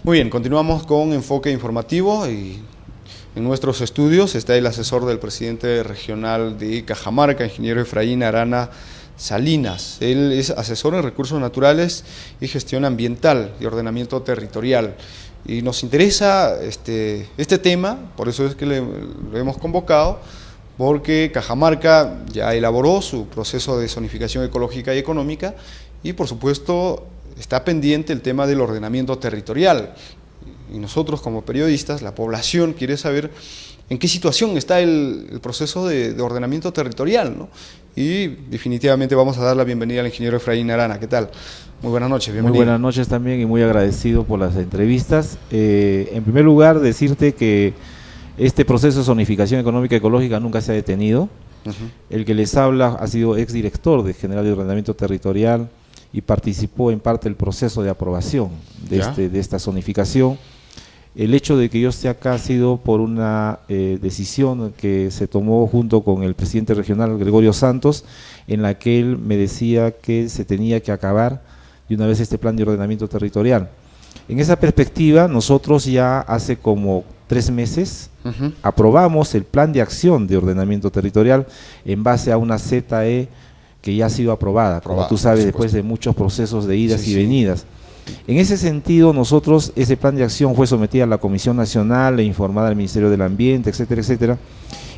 Muy bien, continuamos con Enfoque Informativo y en nuestros estudios está el asesor del presidente regional de Cajamarca, ingeniero Efraín Arana Salinas. Él es asesor en recursos naturales y gestión ambiental y ordenamiento territorial. Y nos interesa este tema, por eso es que lo hemos convocado, porque Cajamarca ya elaboró su proceso de zonificación ecológica y económica y por supuesto está pendiente el tema del ordenamiento territorial. Y nosotros como periodistas, la población quiere saber en qué situación está el proceso de ordenamiento territorial, ¿no? Y definitivamente vamos a dar la bienvenida al ingeniero Efraín Arana. ¿Qué tal? Muy buenas noches, bienvenido. Muy buenas noches también y muy agradecido por las entrevistas. En primer lugar, decirte que este proceso de zonificación económica y ecológica nunca se ha detenido. El que les habla ha sido exdirector de General de Ordenamiento Territorial y participó en parte del proceso de aprobación de esta zonificación. El hecho de que yo esté acá ha sido por una decisión que se tomó junto con el presidente regional Gregorio Santos, en la que él me decía que se tenía que acabar de una vez este plan de ordenamiento territorial. En esa perspectiva, nosotros ya hace como 3 meses aprobamos el plan de acción de ordenamiento territorial en base a una ZE que ya ha sido aprobada, como tú sabes, después de muchos procesos de idas y venidas. En ese sentido, nosotros, ese plan de acción fue sometido a la Comisión Nacional e informada al Ministerio del Ambiente, etcétera, etcétera,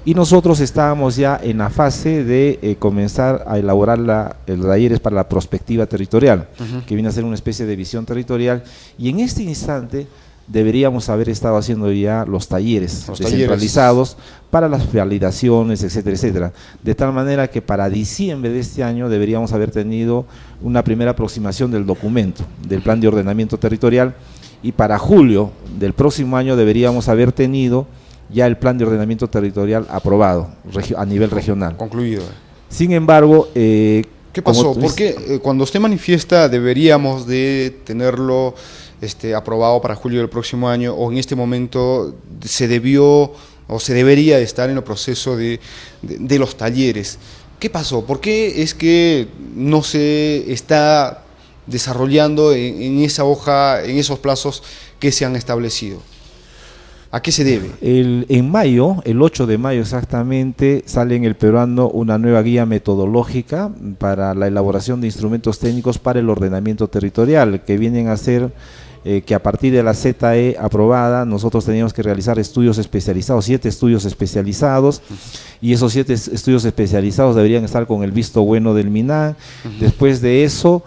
y nosotros estábamos ya en la fase de comenzar a elaborar los talleres para la prospectiva territorial, que viene a ser una especie de visión territorial, y en este instante deberíamos haber estado haciendo ya los talleres descentralizados para las validaciones, etcétera, etcétera, de tal manera que para diciembre de este año deberíamos haber tenido una primera aproximación del documento, del plan de ordenamiento territorial, y para julio del próximo año deberíamos haber tenido ya el plan de ordenamiento territorial aprobado a nivel regional. Concluido. Sin embargo, ¿qué pasó? Porque cuando usted manifiesta deberíamos de tenerlo aprobado para julio del próximo año, o en este momento se debió o se debería estar en el proceso de los talleres, ¿qué pasó? ¿Por qué es que no se está desarrollando en esa hoja, en esos plazos que se han establecido? ¿A qué se debe? En mayo, el 8 de mayo exactamente, sale en El Peruano una nueva guía metodológica para la elaboración de instrumentos técnicos para el ordenamiento territorial, que vienen a ser que a partir de la ZE aprobada nosotros teníamos que realizar estudios especializados, 7 estudios especializados, y esos 7 estudios especializados deberían estar con el visto bueno del MINAN. Después de eso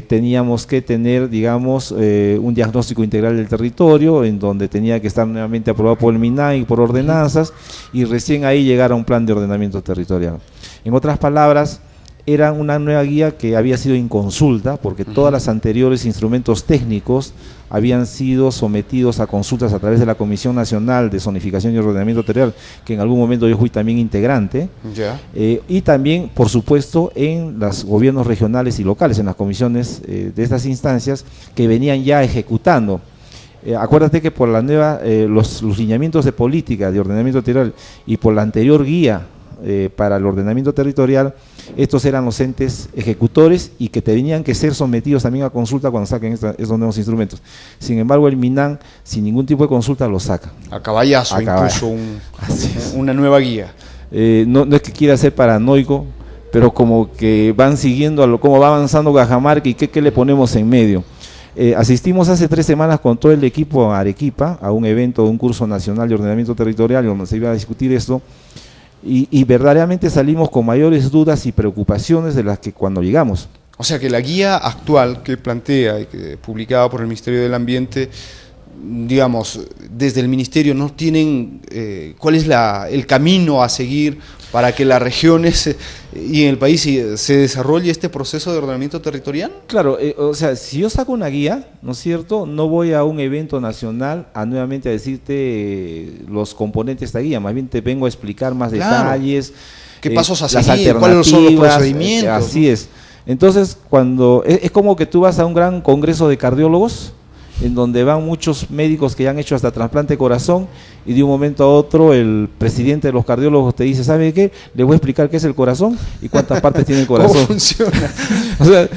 teníamos que tener, digamos, un diagnóstico integral del territorio, en donde tenía que estar nuevamente aprobado por el MINAN y por ordenanzas, y recién ahí llegar a un plan de ordenamiento territorial. En otras palabras, era una nueva guía que había sido inconsulta, porque todas las anteriores instrumentos técnicos habían sido sometidos a consultas a través de la Comisión Nacional de Zonificación y Ordenamiento Territorial, que en algún momento yo fui también integrante, y también, por supuesto, en los gobiernos regionales y locales, en las comisiones de estas instancias que venían ya ejecutando. Acuérdate que por la nueva, los lineamientos de política de ordenamiento territorial y por la anterior guía para el ordenamiento territorial, estos eran los entes ejecutores y que tenían que ser sometidos también a consulta cuando saquen estos nuevos instrumentos. Sin embargo, el MINAN, sin ningún tipo de consulta, lo saca. A caballazo, incluso una nueva guía. No es que quiera ser paranoico, pero como que van siguiendo cómo va avanzando Cajamarca y qué le ponemos en medio. Asistimos hace 3 semanas con todo el equipo a Arequipa, a un evento, un curso nacional de ordenamiento territorial, donde se iba a discutir esto. Y verdaderamente salimos con mayores dudas y preocupaciones de las que cuando llegamos. O sea que la guía actual que plantea y que publicada por el Ministerio del Ambiente, digamos, desde el Ministerio no tienen cuál es el camino a seguir para que las regiones y en el país se desarrolle este proceso de ordenamiento territorial. Claro, o sea, si yo saco una guía, ¿no es cierto?, no voy a un evento nacional a nuevamente a decirte los componentes de esta guía, más bien te vengo a explicar más detalles. ¿Qué pasos a seguir? ¿Cuáles son los procedimientos? Así es. Entonces, cuando es como que tú vas a un gran congreso de cardiólogos en donde van muchos médicos que ya han hecho hasta trasplante de corazón, y de un momento a otro el presidente de los cardiólogos te dice, ¿sabe qué? Le voy a explicar qué es el corazón y cuántas partes tiene el corazón. ¿Cómo funciona? O sea,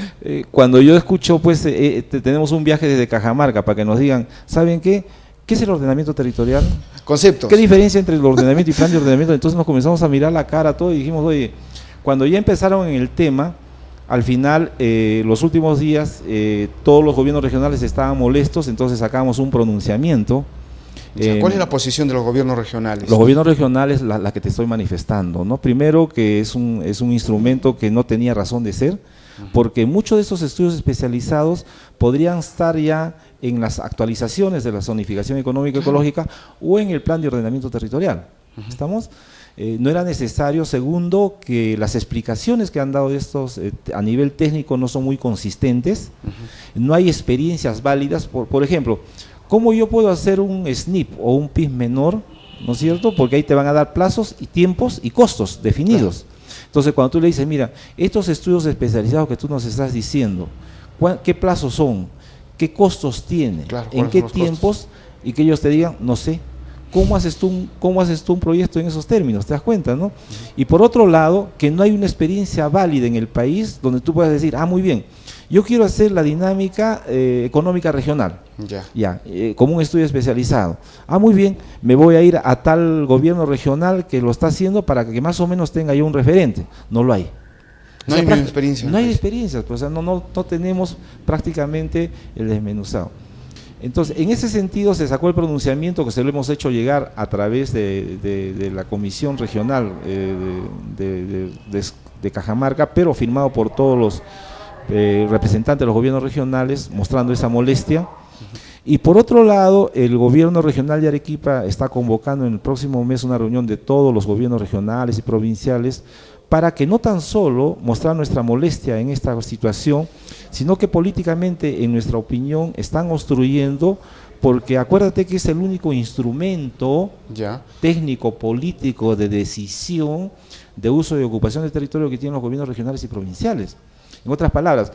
cuando yo escucho, pues, tenemos un viaje desde Cajamarca para que nos digan, ¿saben qué? ¿Qué es el ordenamiento territorial? Conceptos. ¿Qué diferencia entre el ordenamiento y plan de ordenamiento? Entonces nos comenzamos a mirar la cara todo y dijimos, oye, cuando ya empezaron en el tema, al final, los últimos días, todos los gobiernos regionales estaban molestos, entonces sacamos un pronunciamiento. ¿Cuál es la posición de los gobiernos regionales? Los gobiernos regionales, la que te estoy manifestando, ¿no? Primero, que es un instrumento que no tenía razón de ser, porque muchos de estos estudios especializados podrían estar ya en las actualizaciones de la zonificación económica ecológica o en el plan de ordenamiento territorial. ¿Estamos? No era necesario. Segundo, que las explicaciones que han dado estos a nivel técnico no son muy consistentes, no hay experiencias válidas. Por ejemplo, ¿cómo yo puedo hacer un SNP o un PIB menor? ¿No es cierto? Porque ahí te van a dar plazos y tiempos y costos definidos. Claro. Entonces, cuando tú le dices, mira, estos estudios especializados que tú nos estás diciendo, ¿qué plazos son? ¿Qué costos tiene? Claro, ¿en qué tiempos? Costos? Y que ellos te digan, no sé. ¿Cómo haces tú un proyecto en esos términos? ¿Te das cuenta, no? Y por otro lado, que no hay una experiencia válida en el país donde tú puedas decir, muy bien, yo quiero hacer la dinámica económica regional, como un estudio especializado. Muy bien, me voy a ir a tal gobierno regional que lo está haciendo para que más o menos tenga yo un referente. No lo hay. No hay experiencia. No hay experiencias, pues, no tenemos prácticamente el desmenuzado. Entonces, en ese sentido se sacó el pronunciamiento que se lo hemos hecho llegar a través de la Comisión Regional de Cajamarca, pero firmado por todos los representantes de los gobiernos regionales, mostrando esa molestia. Y por otro lado, el gobierno regional de Arequipa está convocando en el próximo mes una reunión de todos los gobiernos regionales y provinciales para que no tan solo mostrar nuestra molestia en esta situación, sino que políticamente, en nuestra opinión, están obstruyendo, porque acuérdate que es el único instrumento técnico, político, de decisión, de uso y ocupación del territorio que tienen los gobiernos regionales y provinciales. En otras palabras,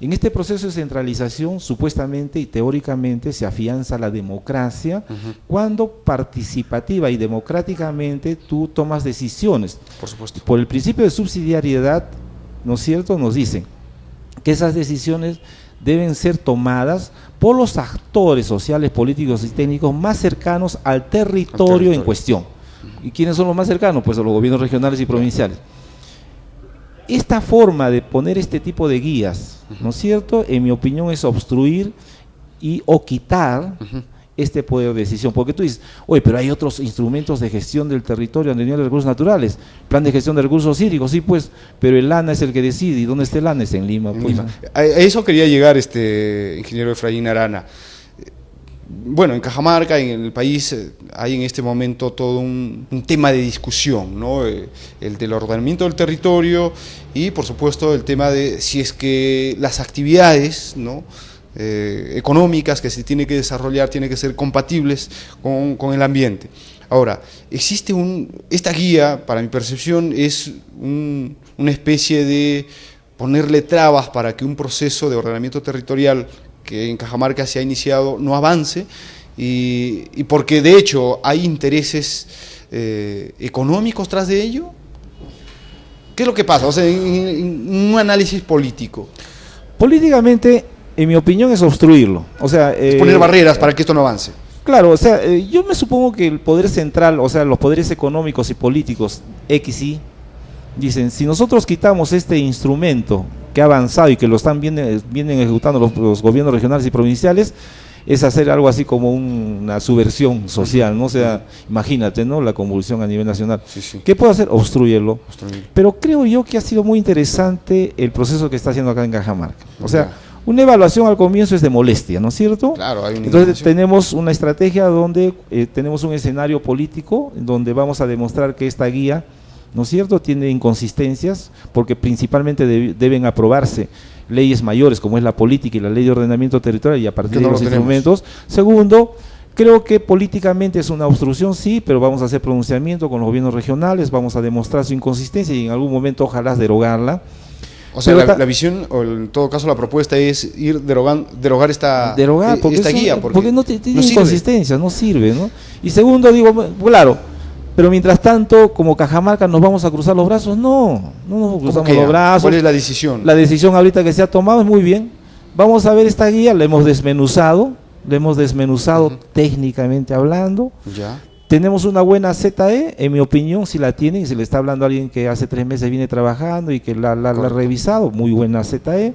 en este proceso de centralización, supuestamente y teóricamente se afianza la democracia cuando participativa y democráticamente tú tomas decisiones. Por supuesto. Por el principio de subsidiariedad, ¿no es cierto?, nos dicen que esas decisiones deben ser tomadas por los actores sociales, políticos y técnicos más cercanos al territorio en cuestión. ¿Y quiénes son los más cercanos? Pues a los gobiernos regionales y provinciales. Esta forma de poner este tipo de guías, ¿no es cierto?, en mi opinión es obstruir o quitar este poder de decisión, porque tú dices, oye, pero hay otros instrumentos de gestión del territorio a nivel de recursos naturales, plan de gestión de recursos hídricos, sí, pues, pero el ANA es el que decide. ¿Y dónde está el ANA? Es en Lima. Pues. A eso quería llegar, ingeniero Efraín Arana. Bueno, en Cajamarca, en el país, hay en este momento todo un tema de discusión, ¿no? El del ordenamiento del territorio y, por supuesto, el tema de si es que las actividades, ¿no?, económicas que se tienen que desarrollar tienen que ser compatibles con el ambiente. Ahora, existe esta guía, para mi percepción, es una especie de ponerle trabas para que un proceso de ordenamiento territorial que en Cajamarca se ha iniciado no avance, y porque de hecho hay intereses económicos tras de ello. ¿Qué es lo que pasa? O sea, en un análisis político. Políticamente, en mi opinión, es obstruirlo. O sea, es poner barreras para que esto no avance. Claro, o sea, yo me supongo que el poder central, o sea, los poderes económicos y políticos, XY, dicen, si nosotros quitamos este instrumento que ha avanzado y que lo vienen ejecutando los gobiernos regionales y provinciales, es hacer algo así como una subversión social, ¿no? O sea, imagínate, ¿no?, la convulsión a nivel nacional. Sí. ¿Qué puedo hacer? Obstrúyelo. Pero creo yo que ha sido muy interesante el proceso que está haciendo acá en Cajamarca. O sea, una evaluación al comienzo es de molestia, ¿no es cierto? Claro, hay una Entonces tenemos una estrategia donde tenemos un escenario político, donde vamos a demostrar que esta guía, ¿no es cierto?, tiene inconsistencias, porque principalmente deben aprobarse leyes mayores, como es la política y la ley de ordenamiento territorial, y a partir de los instrumentos. Segundo, creo que políticamente es una obstrucción, sí, pero vamos a hacer pronunciamiento con los gobiernos regionales, vamos a demostrar su inconsistencia y en algún momento ojalá derogarla. O sea, la visión, o en todo caso la propuesta es ir derogar esta guía. Porque no tiene no inconsistencia, no sirve, ¿no? Y segundo, digo, claro, pero mientras tanto, como Cajamarca, ¿nos vamos a cruzar los brazos? No nos cruzamos los brazos. ¿Cuál es la decisión? La decisión ahorita que se ha tomado es muy bien. Vamos a ver esta guía, la hemos desmenuzado técnicamente hablando. Ya. Tenemos una buena ZE, en mi opinión, si la tienen, si le está hablando a alguien que hace 3 meses viene trabajando y que la ha revisado, muy buena ZE.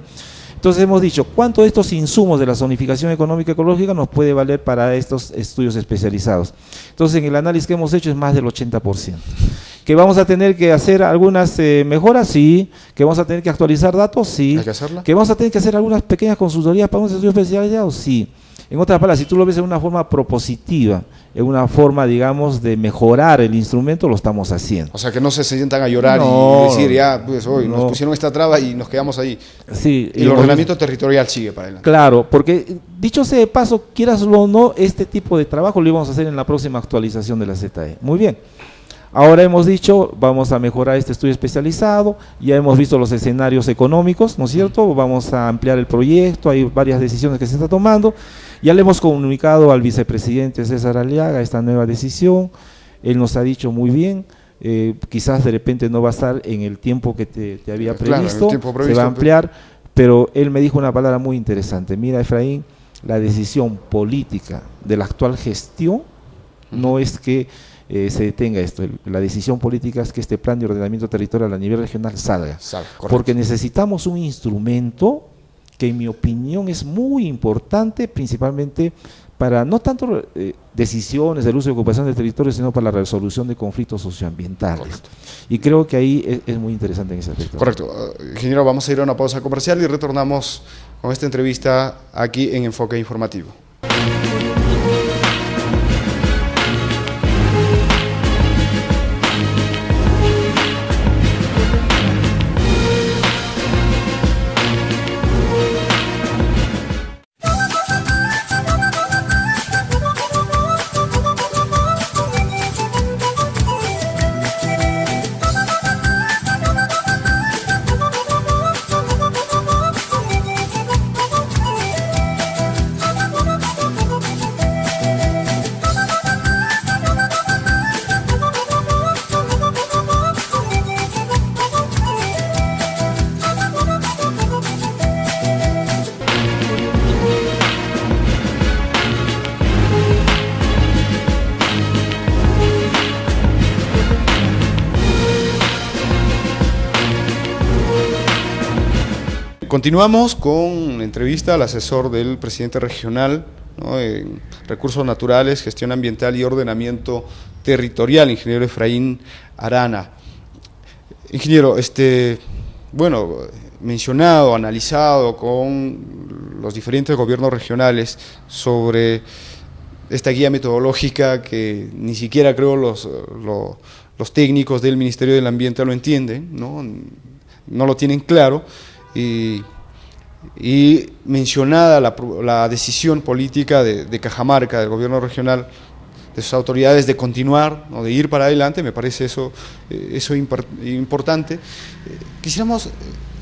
Entonces hemos dicho, ¿cuánto de estos insumos de la zonificación económica ecológica nos puede valer para estos estudios especializados? Entonces en el análisis que hemos hecho es más del 80%. ¿Que vamos a tener que hacer algunas mejoras? Sí. ¿Que vamos a tener que actualizar datos? Sí. ¿Hay que hacerla? ¿Que vamos a tener que hacer algunas pequeñas consultorías para unos estudios especializados? Sí. En otras palabras, si tú lo ves en una forma propositiva, en una forma, digamos, de mejorar el instrumento, lo estamos haciendo. O sea, que no se sientan a llorar y decir, ya, pues hoy nos pusieron esta traba y nos quedamos ahí. Sí, y el ordenamiento territorial sigue para adelante. Claro, porque dicho sea de paso, quieras o no, este tipo de trabajo lo íbamos a hacer en la próxima actualización de la ZE. Muy bien. Ahora hemos dicho, vamos a mejorar este estudio especializado, ya hemos visto los escenarios económicos, ¿no es cierto? Vamos a ampliar el proyecto, hay varias decisiones que se están tomando, ya le hemos comunicado al vicepresidente César Aliaga esta nueva decisión, él nos ha dicho muy bien, quizás de repente no va a estar en el tiempo que te había previsto, se va a ampliar, pero él me dijo una palabra muy interesante, mira Efraín, la decisión política de la actual gestión no es que se detenga esto, la decisión política es que este plan de ordenamiento territorial a nivel regional salga, porque necesitamos un instrumento que en mi opinión es muy importante, principalmente para no tanto decisiones del uso y ocupación del territorio, sino para la resolución de conflictos socioambientales. Correcto. Y creo que ahí es muy interesante en ese aspecto. Correcto. Ingeniero, vamos a ir a una pausa comercial y retornamos con esta entrevista aquí en Enfoque Informativo. Continuamos con la entrevista al asesor del presidente regional, ¿no?, en recursos naturales, gestión ambiental y ordenamiento territorial, ingeniero Efraín Arana. Ingeniero, bueno, mencionado, analizado con los diferentes gobiernos regionales sobre esta guía metodológica que ni siquiera creo los técnicos del Ministerio del Ambiente lo entienden, no lo tienen claro. Y mencionada la decisión política de Cajamarca, del gobierno regional, de sus autoridades de continuar, ¿no?, de ir para adelante, me parece eso importante. Quisiéramos,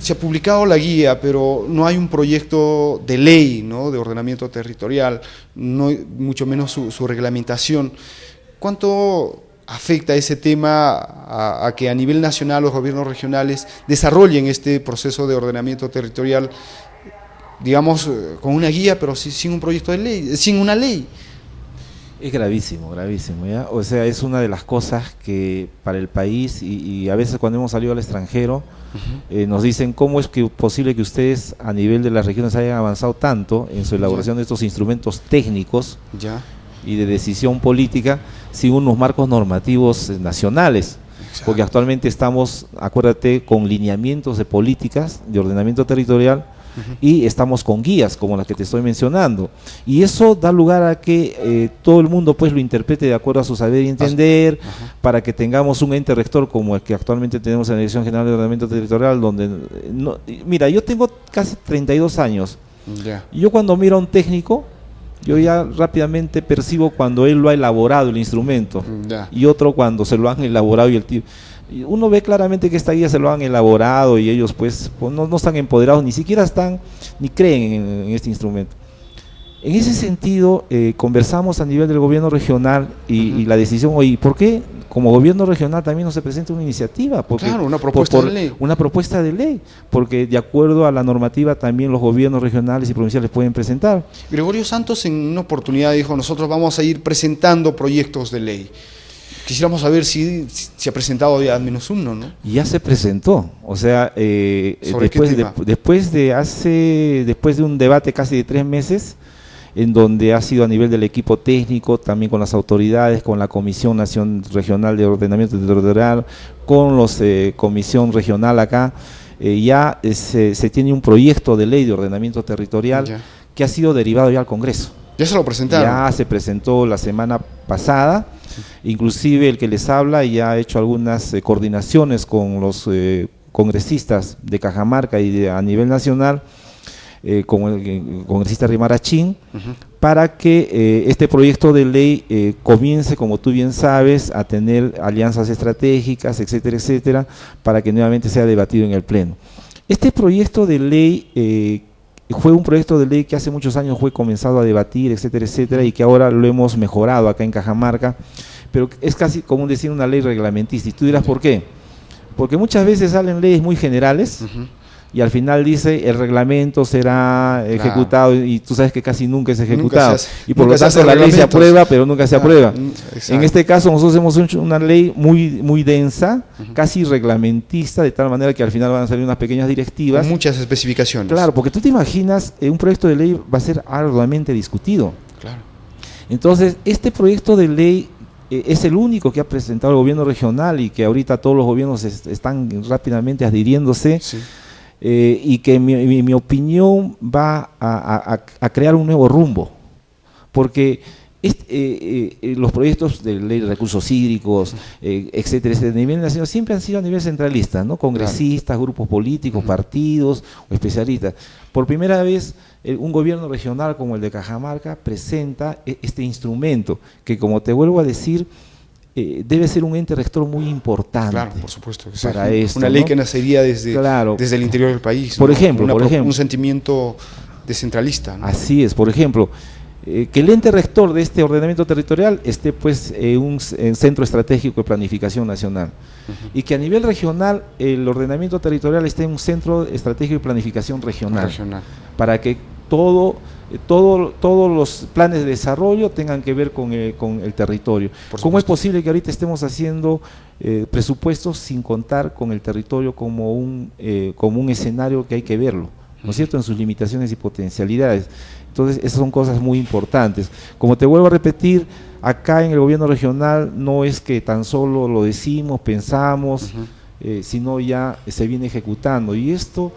se ha publicado la guía, pero no hay un proyecto de ley, ¿no?, de ordenamiento territorial, no, mucho menos su reglamentación. ¿Cuánto afecta ese tema a que a nivel nacional los gobiernos regionales desarrollen este proceso de ordenamiento territorial, digamos, con una guía, pero sin un proyecto de ley, sin una ley? Es gravísimo, ¿ya? O sea, es una de las cosas que para el país, y a veces cuando hemos salido al extranjero, nos dicen cómo es posible que ustedes a nivel de las regiones hayan avanzado tanto en su elaboración de estos instrumentos técnicos y de decisión política sin unos marcos normativos nacionales. Exacto. Porque actualmente estamos, acuérdate, con lineamientos de políticas de ordenamiento territorial y estamos con guías como las que te estoy mencionando, y eso da lugar a que todo el mundo pues lo interprete de acuerdo a su saber y entender, para que tengamos un ente rector como el que actualmente tenemos en la Dirección General de Ordenamiento Territorial, donde mira, yo tengo casi 32 años, y yo cuando miro a un técnico yo ya rápidamente percibo cuando él lo ha elaborado el instrumento, y otro cuando se lo han elaborado y el tío. Uno ve claramente que esta guía se lo han elaborado y ellos pues no están empoderados, ni siquiera ni creen en este instrumento. En ese sentido, conversamos a nivel del gobierno regional y la decisión, oye, ¿por qué como gobierno regional también no se presenta una iniciativa? Porque, claro, una propuesta de ley. Una propuesta de ley, porque de acuerdo a la normativa también los gobiernos regionales y provinciales pueden presentar. Gregorio Santos en una oportunidad dijo, nosotros vamos a ir presentando proyectos de ley. Quisiéramos saber si ha presentado ya al menos uno, ¿no? Ya se presentó, o sea, después de un debate casi de 3 meses, en donde ha sido a nivel del equipo técnico, también con las autoridades, con la Comisión Regional de Ordenamiento Territorial, con los Comisión Regional acá, ya se tiene un proyecto de ley de ordenamiento territorial que ha sido derivado ya al Congreso. ¿Ya se lo presentaron? Ya se presentó la semana pasada, inclusive el que les habla ya ha hecho algunas coordinaciones con los congresistas de Cajamarca y a nivel nacional, con el congresista Rimarachín, para que este proyecto de ley comience, como tú bien sabes, a tener alianzas estratégicas, etcétera, etcétera, para que nuevamente sea debatido en el Pleno. Este proyecto de ley fue un proyecto de ley que hace muchos años fue comenzado a debatir, etcétera, etcétera, y que ahora lo hemos mejorado acá en Cajamarca, pero es casi como decir una ley reglamentista. Y tú dirás, ¿por qué? Porque muchas veces salen leyes muy generales, y al final dice el reglamento será ejecutado, y tú sabes que casi nunca es ejecutado, y por lo tanto la ley se aprueba pero nunca se aprueba. En este caso nosotros hemos hecho una ley muy densa, casi reglamentista, de tal manera que al final van a salir unas pequeñas directivas. Con muchas especificaciones. Claro, porque tú te imaginas, un proyecto de ley va a ser arduamente discutido. Claro. Entonces, este proyecto de ley es el único que ha presentado el gobierno regional y que ahorita todos los gobiernos están rápidamente adhiriéndose. Sí. Y que mi opinión va a crear un nuevo rumbo, porque los proyectos de ley de recursos hídricos, etcétera, a nivel nacional siempre han sido a nivel centralista, ¿no? Congresistas, grupos políticos, partidos o especialistas. Por primera vez un gobierno regional como el de Cajamarca presenta este instrumento que, como te vuelvo a decir, debe ser un ente rector muy importante. Claro, por supuesto. Para esto, una ley, ¿no? Que nacería desde el interior del país. Por ¿no? ejemplo, un sentimiento descentralista, ¿no? Así es, por ejemplo, que el ente rector de este ordenamiento territorial esté pues en centro estratégico de planificación nacional, y que a nivel regional el ordenamiento territorial esté en un centro estratégico de planificación regional. Para que todos los planes de desarrollo tengan que ver con el territorio. ¿Cómo es posible que ahorita estemos haciendo presupuestos sin contar con el territorio como un escenario que hay que verlo, ¿no es cierto?, en sus limitaciones y potencialidades? Entonces, esas son cosas muy importantes. Como te vuelvo a repetir, acá en el gobierno regional no es que tan solo lo decimos, pensamos, sino ya se viene ejecutando. Y esto,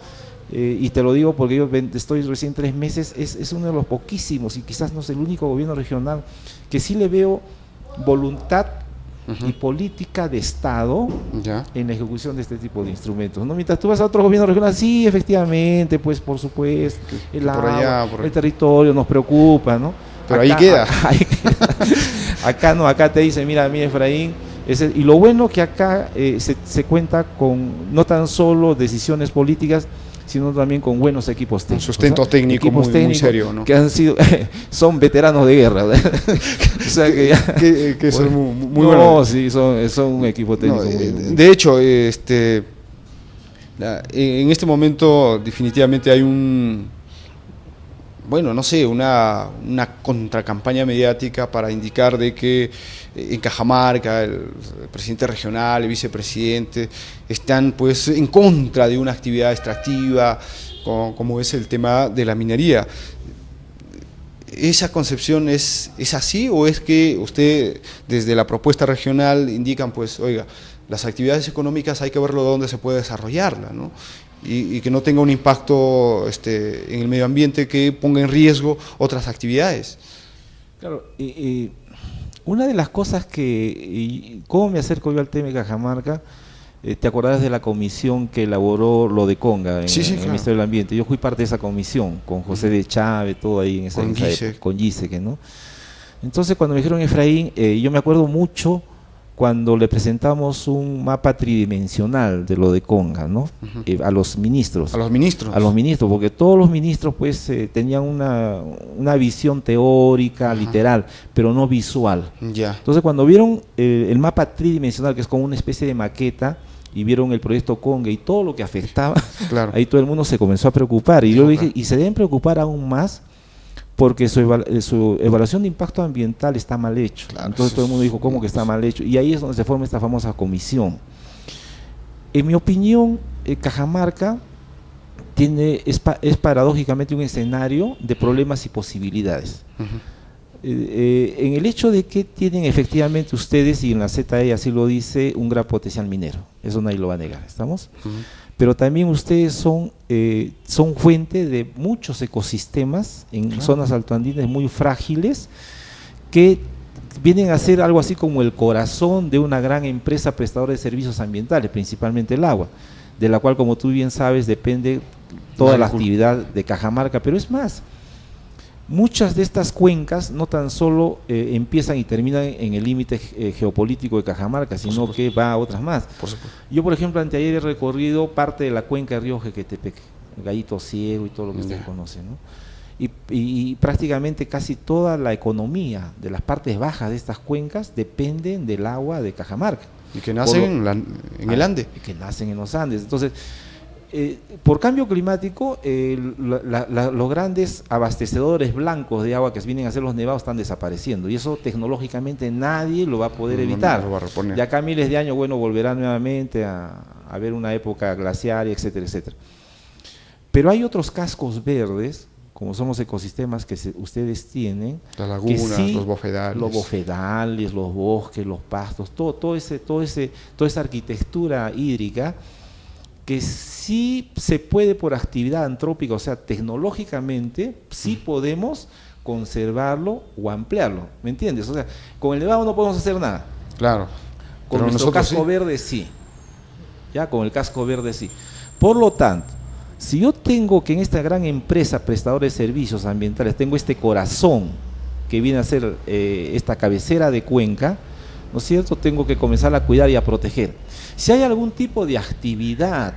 y te lo digo porque yo estoy recién 3 meses, es uno de los poquísimos, y quizás no es el único gobierno regional, que sí le veo voluntad y política de Estado en la ejecución de este tipo de instrumentos, ¿no? Mientras tú vas a otro gobierno regional, sí, efectivamente, pues por supuesto, el territorio nos preocupa, ¿no? Pero acá, ahí queda. Acá no, acá te dicen, mira, Efraín, y lo bueno que acá se cuenta con no tan solo decisiones políticas, sino también con buenos equipos técnicos. Un sustento técnico muy serio, ¿no? Que son veteranos de guerra. O sea que son muy buenos. No, sí, son un equipo técnico muy de hecho, en este momento definitivamente hay una contracampaña mediática para indicar de que en Cajamarca el presidente regional, el vicepresidente están pues en contra de una actividad extractiva como es el tema de la minería. ¿Esa concepción es así, o es que usted desde la propuesta regional indican pues, oiga, las actividades económicas hay que verlo de dónde se puede desarrollarla, ¿no? Y que no tenga un impacto en el medio ambiente que ponga en riesgo otras actividades? Claro, una de las cosas ¿cómo me acerco yo al tema de Cajamarca? ¿te acordás de la comisión que elaboró lo de Conga en el Ministerio del Ambiente? Yo fui parte de esa comisión, con José de Chávez, todo ahí en esa época, con Gisek, ¿no? Entonces, cuando me dijeron Efraín, yo me acuerdo mucho cuando le presentamos un mapa tridimensional de lo de Conga, ¿no? A los ministros. A los ministros. A los ministros, porque todos los ministros pues tenían una visión teórica, literal, pero no visual. Ya. Entonces, cuando vieron el mapa tridimensional, que es como una especie de maqueta, y vieron el proyecto Conga y todo lo que afectaba, claro, ahí todo el mundo se comenzó a preocupar. Y yo le dije, y se deben preocupar aún más, porque su evaluación de impacto ambiental está mal hecho. Claro, entonces todo el mundo dijo, ¿cómo que está mal hecho? Y ahí es donde se forma esta famosa comisión. En mi opinión, Cajamarca es paradójicamente un escenario de problemas y posibilidades. En el hecho de que tienen efectivamente ustedes, y en la ZE así lo dice, un gran potencial minero. Eso nadie lo va a negar, ¿estamos? Pero también ustedes son fuente de muchos ecosistemas en zonas altoandinas muy frágiles que vienen a ser algo así como el corazón de una gran empresa prestadora de servicios ambientales, principalmente el agua, de la cual, como tú bien sabes, depende toda la actividad de Cajamarca. Pero es más, muchas de estas cuencas no tan solo empiezan y terminan en el límite geopolítico de Cajamarca, sino que va a otras más. Yo, por ejemplo, anteayer he recorrido parte de la cuenca del río Jequetepec, el Gallito Ciego y todo lo que ustedes conocen, ¿no? Y prácticamente casi toda la economía de las partes bajas de estas cuencas dependen del agua de Cajamarca. Y que nacen en el Ande. Que nacen en los Andes. Entonces, por cambio climático, los grandes abastecedores blancos de agua que vienen a ser los nevados están desapareciendo, y eso tecnológicamente nadie lo va a poder evitar. No va a reponer. De acá a miles de años, bueno, volverá nuevamente a haber una época glaciaria, etcétera, etcétera. Pero hay otros cascos verdes, como son los ecosistemas que ustedes tienen, las lagunas, sí, los bofedales, los bosques, los pastos, toda esa arquitectura hídrica, que sí se puede por actividad antrópica, o sea, tecnológicamente, sí podemos conservarlo o ampliarlo, ¿me entiendes? O sea, con el nevado no podemos hacer nada. Claro. Con nuestro casco verde sí. Ya, con el casco verde sí. Por lo tanto, si yo tengo que en esta gran empresa prestadora de servicios ambientales, tengo este corazón que viene a ser esta cabecera de cuenca, ¿no es cierto? Tengo que comenzar a cuidar y a proteger. Si hay algún tipo de actividad,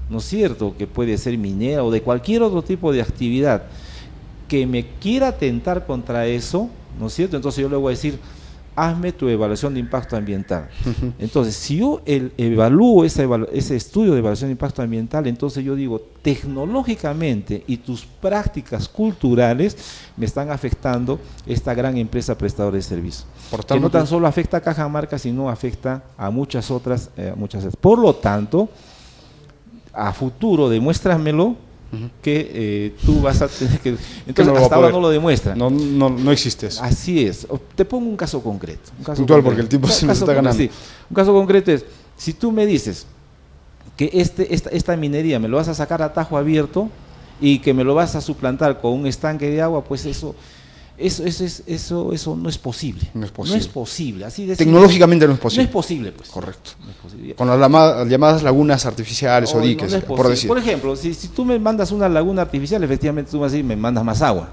¿no es cierto?, que puede ser minera o de cualquier otro tipo de actividad que me quiera atentar contra eso, ¿no es cierto?, entonces yo le voy a decir, hazme tu evaluación de impacto ambiental. Entonces, si yo evalúo ese estudio de evaluación de impacto ambiental, entonces yo digo, tecnológicamente y tus prácticas culturales me están afectando esta gran empresa prestadora de servicios. Que no tan solo afecta a Cajamarca, sino afecta a muchas otras. Por lo tanto, a futuro, demuéstramelo, que tú vas a tener que... Entonces, hasta ahora no lo demuestra. No existe eso. Así es. Te pongo un caso concreto. Puntual, porque el tiempo se nos está ganando. Sí. Un caso concreto es, si tú me dices que esta minería me lo vas a sacar a tajo abierto y que me lo vas a suplantar con un estanque de agua, pues eso no es posible. No es posible. Así de tecnológicamente no es posible. No es posible, pues. Correcto. No es posible. Con las llamadas lagunas artificiales o diques, no es por decir. Por ejemplo, si tú me mandas una laguna artificial, efectivamente tú vas a decir, me mandas más agua.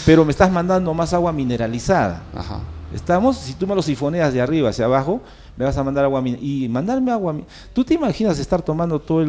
Pero me estás mandando más agua mineralizada. Ajá. ¿Estamos? Si tú me lo sifoneas de arriba hacia abajo, me vas a mandar agua y mandarme agua. ¿Tú te imaginas estar tomando todo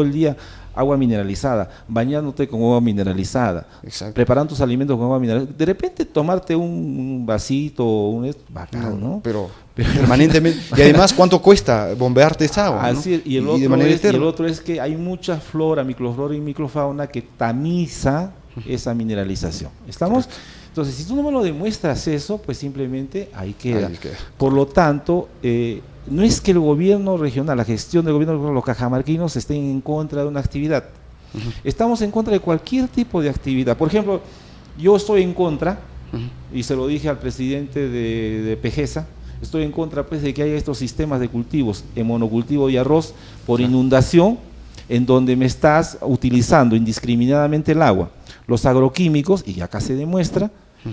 el día agua mineralizada, bañándote con agua mineralizada, preparando tus alimentos con agua mineralizada? De repente tomarte un vasito, bacán, ¿no? Pero permanentemente. Y además, ¿cuánto cuesta bombearte esa agua? Así, ¿no? Y el otro es que hay mucha flora, microflora y microfauna que tamiza esa mineralización. ¿Estamos? Correcto. Entonces, si tú no me lo demuestras eso, pues simplemente ahí queda. Por lo tanto, no es que el gobierno regional, la gestión del gobierno regional, los cajamarquinos estén en contra de una actividad. Estamos en contra de cualquier tipo de actividad. Por ejemplo, yo estoy en contra, y se lo dije al presidente de PGESA, estoy en contra pues de que haya estos sistemas de cultivos en monocultivo y arroz por inundación, en donde me estás utilizando indiscriminadamente el agua, los agroquímicos, y acá se demuestra,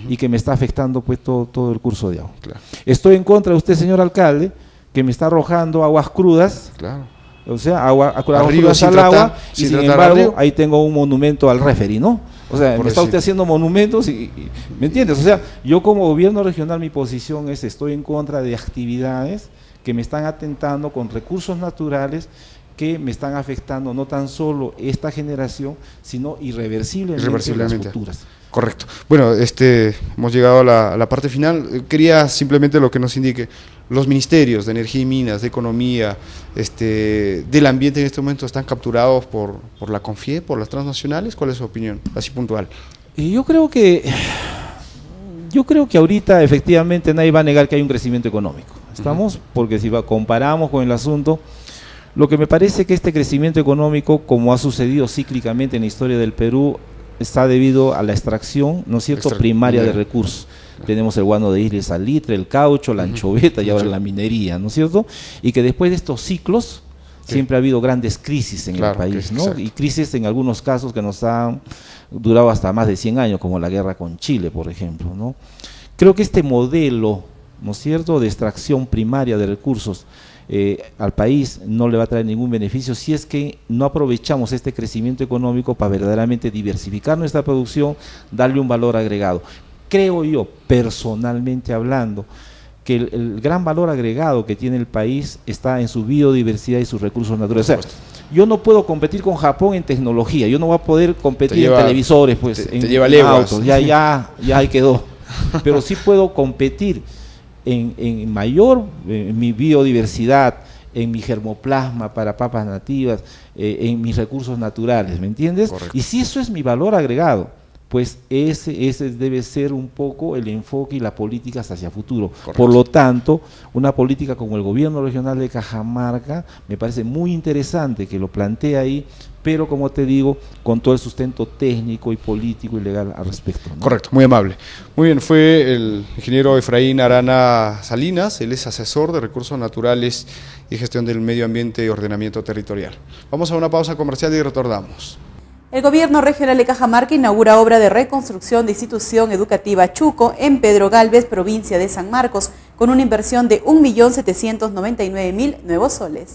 y que me está afectando pues todo el curso de agua. Claro. Estoy en contra de usted, señor alcalde, que me está arrojando aguas crudas, Claro. o sea, aguas Al río crudas sin al tratar, agua, y sin sin tratar al embargo río. ahí tengo un monumento al referee, ¿no? O sea, me está usted haciendo monumentos ¿me entiendes? O sea, yo como gobierno regional mi posición es, estoy en contra de actividades que me están atentando con recursos naturales que me están afectando no tan solo esta generación, sino irreversiblemente las futuras. Correcto. Bueno, hemos llegado a la parte final. Quería simplemente lo que nos indique los ministerios de Energía y Minas, de Economía, del ambiente en este momento están capturados por la CONFIE, por las transnacionales. ¿Cuál es su opinión? Así puntual. Y yo creo que ahorita efectivamente nadie va a negar que hay un crecimiento económico. ¿Estamos? Porque si comparamos con el asunto, lo que me parece que este crecimiento económico, como ha sucedido cíclicamente en la historia del Perú, está debido a la extracción, ¿no es cierto?, primaria de recursos. Tenemos el guano de isla y salitre, el caucho, la anchoveta y ahora la minería, ¿no es cierto? Y que después de estos ciclos siempre ha habido grandes crisis en el país, ¿no? Exacto. Y crisis en algunos casos que nos han durado hasta más de 100 años, como la guerra con Chile, por ejemplo, ¿no? Creo que este modelo, ¿no es cierto?, de extracción primaria de recursos al país no le va a traer ningún beneficio si es que no aprovechamos este crecimiento económico para verdaderamente diversificar nuestra producción, darle un valor agregado. Creo yo, personalmente hablando, que el gran valor agregado que tiene el país está en su biodiversidad y sus recursos naturales. O sea, yo no puedo competir con Japón en tecnología, yo no voy a poder competir en televisores, pues, en autos, ya ahí quedó. Pero sí puedo competir en mi biodiversidad, en mi germoplasma para papas nativas, en mis recursos naturales, ¿me entiendes? Correcto. Y si eso es mi valor agregado, pues ese debe ser un poco el enfoque y la política hacia futuro. Correcto. Por lo tanto, una política como el gobierno regional de Cajamarca me parece muy interesante que lo plantee ahí, pero como te digo, con todo el sustento técnico y político y legal al respecto, ¿no? Correcto, muy amable. Muy bien, fue el ingeniero Efraín Arana Salinas, él es asesor de Recursos Naturales y Gestión del Medio Ambiente y Ordenamiento Territorial. Vamos a una pausa comercial y retornamos. El gobierno regional de Cajamarca inaugura obra de reconstrucción de institución educativa Chuco en Pedro Galvez, provincia de San Marcos, con una inversión de 1.799.000 nuevos soles.